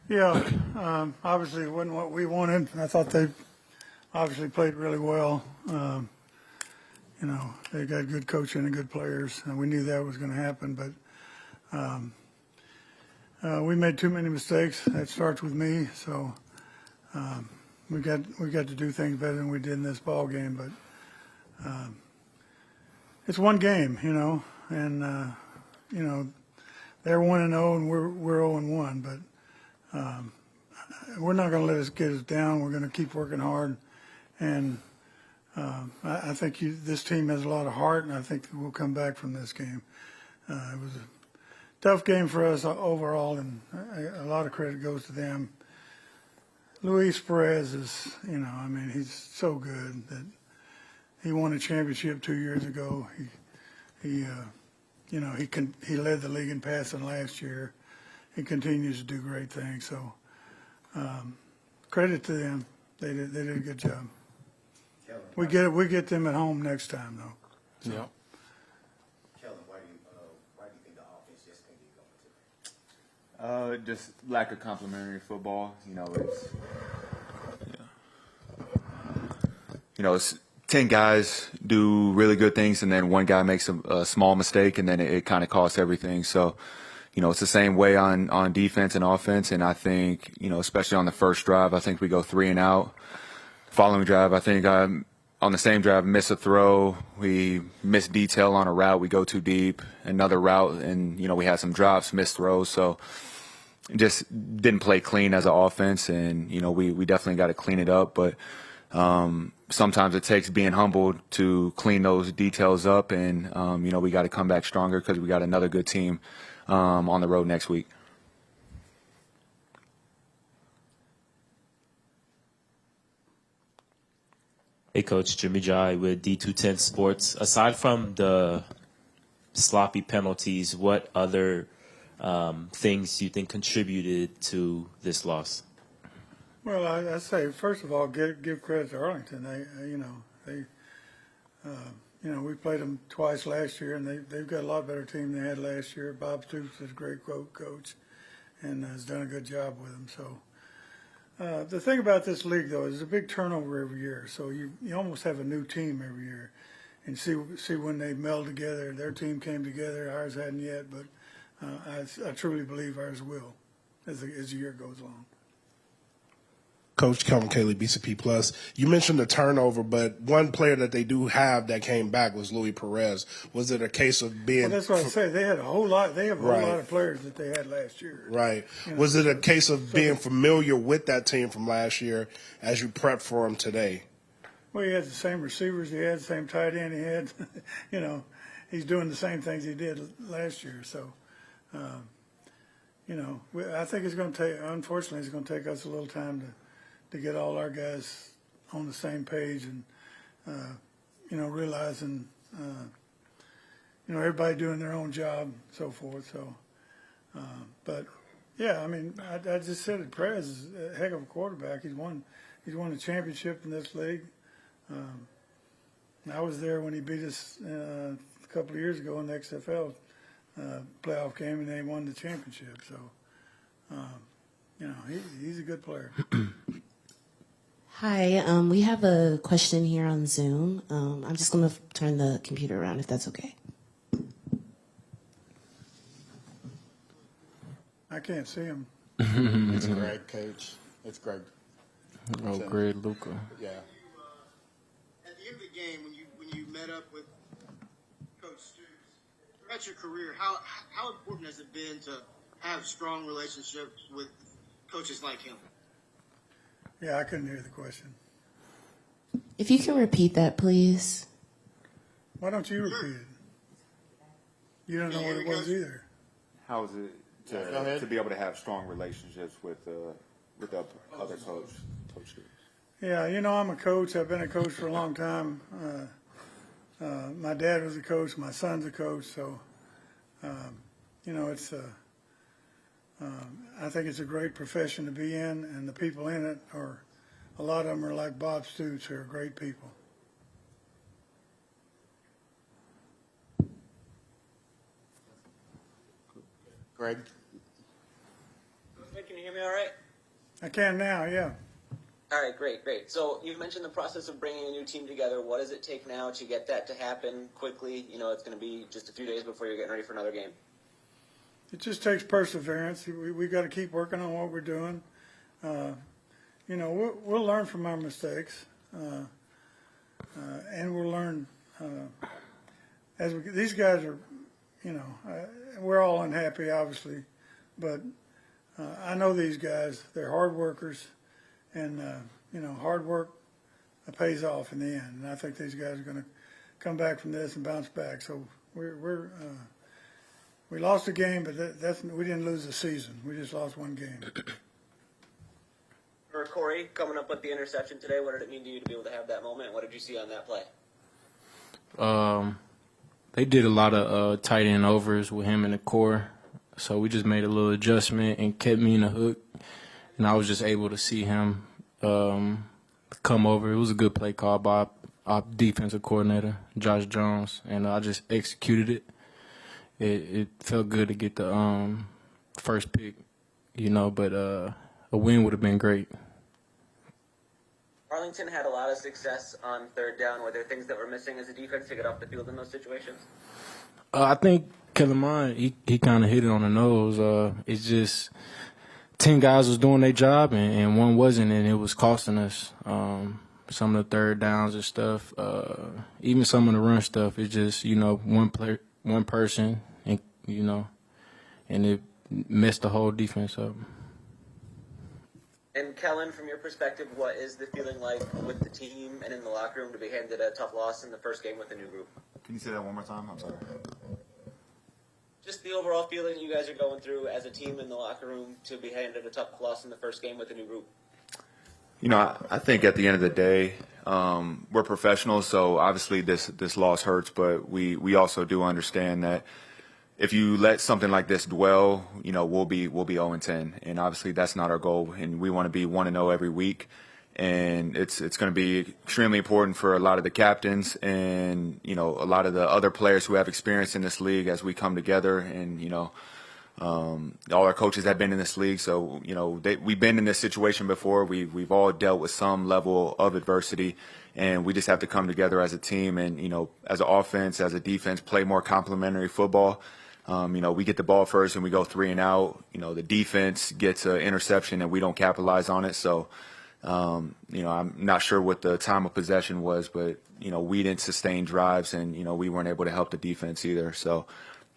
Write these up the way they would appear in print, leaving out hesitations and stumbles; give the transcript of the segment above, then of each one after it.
Yeah, obviously it wasn't what we wanted. I thought they obviously played really well. They got good coaching and good players, and we knew that was going to happen. But we made too many mistakes. That starts with me. So we got to do things better than we did in this ball game. But it's one game, and they're 1-0 and we're 0-1. But we're not going to let us get us down. We're going to keep working hard, and I think this team has a lot of heart, and I think we'll come back from this game. It was a tough game for us overall, and a lot of credit goes to them. Luis Perez is, he's so good that he won a championship 2 years ago. He led the league in passing last year. He continues to do great things. So credit to them. They did a good job. We get them at home next time, though. So. Yeah. Kellen, why do you think the offense just couldn't get going today? Just lack of complementary football. It's 10 guys do really good things, and then one guy makes a small mistake, and then it kind of costs everything. So, it's the same way on defense and offense, and I think, especially on the first drive, I think we go 3 and out. Following drive, I think on the same drive, miss a throw. We miss detail on a route. We go too deep. Another route, and, we had some drops, missed throws. So just didn't play clean as an offense, and, we definitely got to clean it up. But sometimes it takes being humbled to clean those details up, and, we got to come back stronger because we got another good team on the road next week. Hey, Coach, Jimmy Jai with D210 Sports. Aside from the sloppy penalties, what other things do you think contributed to this loss? Well, I say first of all, give credit to Arlington. We played them twice last year, and they've got a lot better team than they had last year. Bob Stoops is a great coach, and has done a good job with them. So. The thing about this league, though, is a big turnover every year. So you almost have a new team every year, and see when they meld together. Their team came together. Ours hadn't yet, but I truly believe ours will as the year goes on. Coach Kelvin Cayley, BCP Plus. You mentioned the turnover, but one player that they do have that came back was Luis Perez. Was it a case of being? Well, that's what I say. They had a whole lot. They have a whole Right. lot of players that they had last year. Right. Was it a case of being familiar with that team from last year as you prep for them today? Well, he had the same receivers. He had the same tight end. He had, he's doing the same things he did last year. So, I think it's going to take. Unfortunately, it's going to take us a little time to get all our guys on the same page and, realizing, everybody doing their own job and so forth. So, but yeah, I just said it. Perez is a heck of a quarterback. He's won a championship in this league. I was there when he beat us a couple of years ago in the XFL playoff game, and they won the championship. So, he's a good player. Hi, we have a question here on Zoom. I'm just going to turn the computer around if that's okay. I can't see him. It's Greg, Coach. It's Greg. Oh, great, Luca. Yeah. At the end of the game, when you met up with Coach Stoops, throughout your career, how important has it been to have strong relationships with coaches like him? Yeah, I couldn't hear the question. If you can repeat that, please. Why don't you repeat it? You don't know what it was either. How is it to be able to have strong relationships with the other coach? Yeah, I'm a coach. I've been a coach for a long time. My dad was a coach. My son's a coach. So, it's I think it's a great profession to be in, and the people in it a lot of them are like Bob Stoops, who are great people. Greg? They can hear hear me all right? I can now, yeah. All right, great. So you've mentioned the process of bringing a new team together. What does it take now to get that to happen quickly? You know, it's going to be just a few days before you're getting ready for another game. It just takes perseverance. We got to keep working on what we're doing. You know, we'll learn from our mistakes, and we'll learn these guys are, you know, we're all unhappy, obviously, but I know these guys. They're hard workers, and you know, hard work pays off in the end. And I think these guys are going to come back from this and bounce back. So we lost a game, but we didn't lose the season. We just lost one game. For Corey, coming up with the interception today, what did it mean to you to be able to have that moment? What did you see on that play? They did a lot of tight end overs with him in the core, so we just made a little adjustment and kept me in the hook, and I was just able to see him come over. It was a good play call by our defensive coordinator, Josh Jones, and I just executed it. It felt good to get the first pick, you know, but a win would have been great. Arlington had a lot of success on third down. Were there things that were missing as a defense to get off the field in those situations? I think Kellerman, he kind of hit it on the nose. It's just 10 guys was doing their job and one wasn't, and it was costing us. Some of the third downs and stuff, even some of the run stuff. It's just, you know, one person, and you know, and it messed the whole defense up. And Kellen, from your perspective, what is the feeling like with the team and in the locker room to be handed a tough loss in the first game with a new group? Can you say that one more time? I'm sorry. Just the overall feeling you guys are going through as a team in the locker room to be handed a tough loss in the first game with a new group. You know, I think at the end of the day, we're professionals, so obviously this loss hurts, but we also do understand that if you let something like this dwell, you know, we'll be 0-10, and obviously that's not our goal, and we want to be 1-0 every week, and it's going to be extremely important for a lot of the captains and, you know, a lot of the other players who have experience in this league as we come together, and, you know, all our coaches have been in this league, so, you know, we've been in this situation before. We've all dealt with some level of adversity, and we just have to come together as a team and, you know, as an offense, as a defense, play more complementary football. You know, we get the ball first and we go 3 and out. You know, the defense gets an interception and we don't capitalize on it. So, you know, I'm not sure what the time of possession was, but, you know, we didn't sustain drives and, you know, we weren't able to help the defense either. So,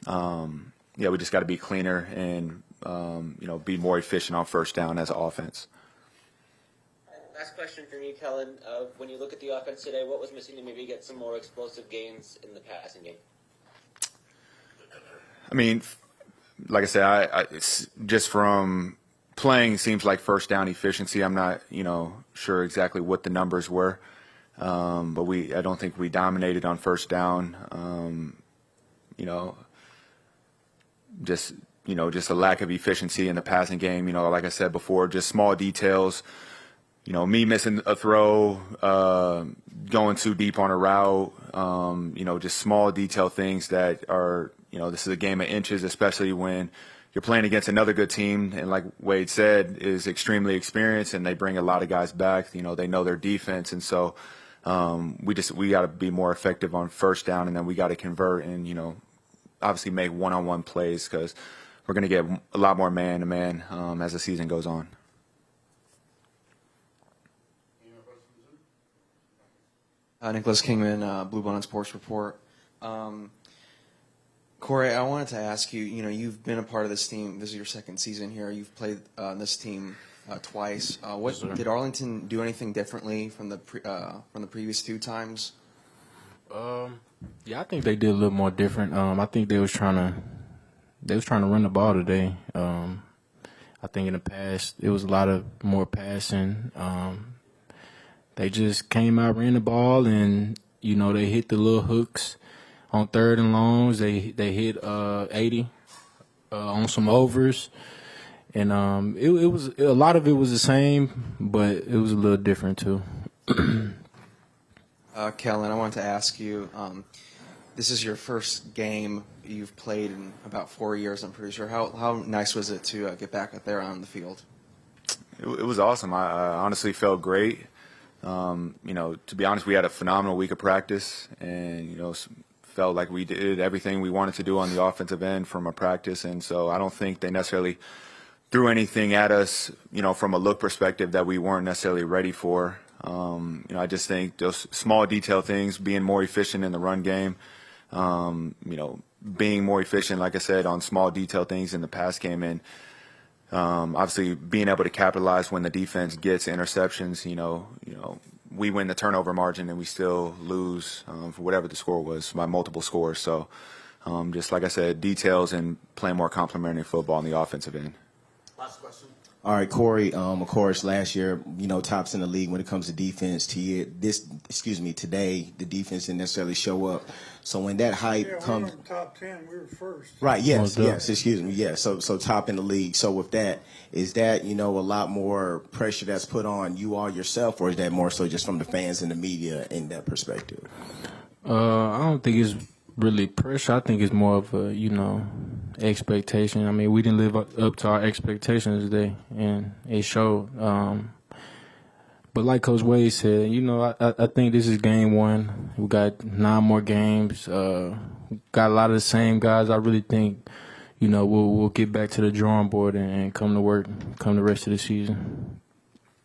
yeah, we just got to be cleaner and, you know, be more efficient on first down as an offense. Last question for me, Kellen. When you look at the offense today, what was missing to maybe get some more explosive gains in the passing game? I mean, like I said, it's just from playing, it seems like first down efficiency. I'm not, you know, sure exactly what the numbers were, but I don't think we dominated on first down. You know, just a lack of efficiency in the passing game. You know, like I said before, just small details. You know, me missing a throw, going too deep on a route. You know, just small detail things that are. You know, this is a game of inches, especially when you're playing against another good team. And like Wade said, is extremely experienced, and they bring a lot of guys back. You know, they know their defense. And so we got to be more effective on first down, and then we got to convert and, you know, obviously make one-on-one plays because we're going to get a lot more man-to-man as the season goes on. Nicholas Kingman, Blue Bonnet Sports Report. Corey, I wanted to ask you, you know, you've been a part of this team. This is your second season here. You've played this team twice. Did Arlington do anything differently from the previous 2 times? Yeah, I think they did a little more different. I think they was trying to run the ball today. I think in the past it was a lot of more passing. They just came out, ran the ball, and, you know, they hit the little hooks. On third and longs, they hit 80 on some overs, and it was a lot of it was the same, but it was a little different too. Kellen, I wanted to ask you, this is your first game you've played in about 4 years, I'm pretty sure. How nice was it to get back out there on the field? It was awesome. I honestly felt great. To be honest, we had a phenomenal week of practice, and felt like we did everything we wanted to do on the offensive end from a practice. And so I don't think they necessarily threw anything at us, from a look perspective that we weren't necessarily ready for. I just think those small detail things, being more efficient in the run game, being more efficient, like I said, on small detail things in the pass game, and obviously being able to capitalize when the defense gets interceptions. We win the turnover margin and we still lose for whatever the score was by multiple scores. So just like I said, details and playing more complementary football on the offensive end. Last question. All right, Corey. Of course, last year, tops in the league when it comes to defense. Today, the defense didn't necessarily show up. So when that hype comes, we were top 10. We were first. right? Yes. Excuse me. Yes. So top in the league. So with that, is that a lot more pressure that's put on you all yourself, or is that more so just from the fans and the media in that perspective? I don't think it's really pressure. I think it's more of a, expectation. I mean, we didn't live up to our expectations today, and it showed. But like Coach Wade said, I think this is game one. We got 9 more games. We got a lot of the same guys. I really think, we'll get back to the drawing board and come to work come the rest of the season.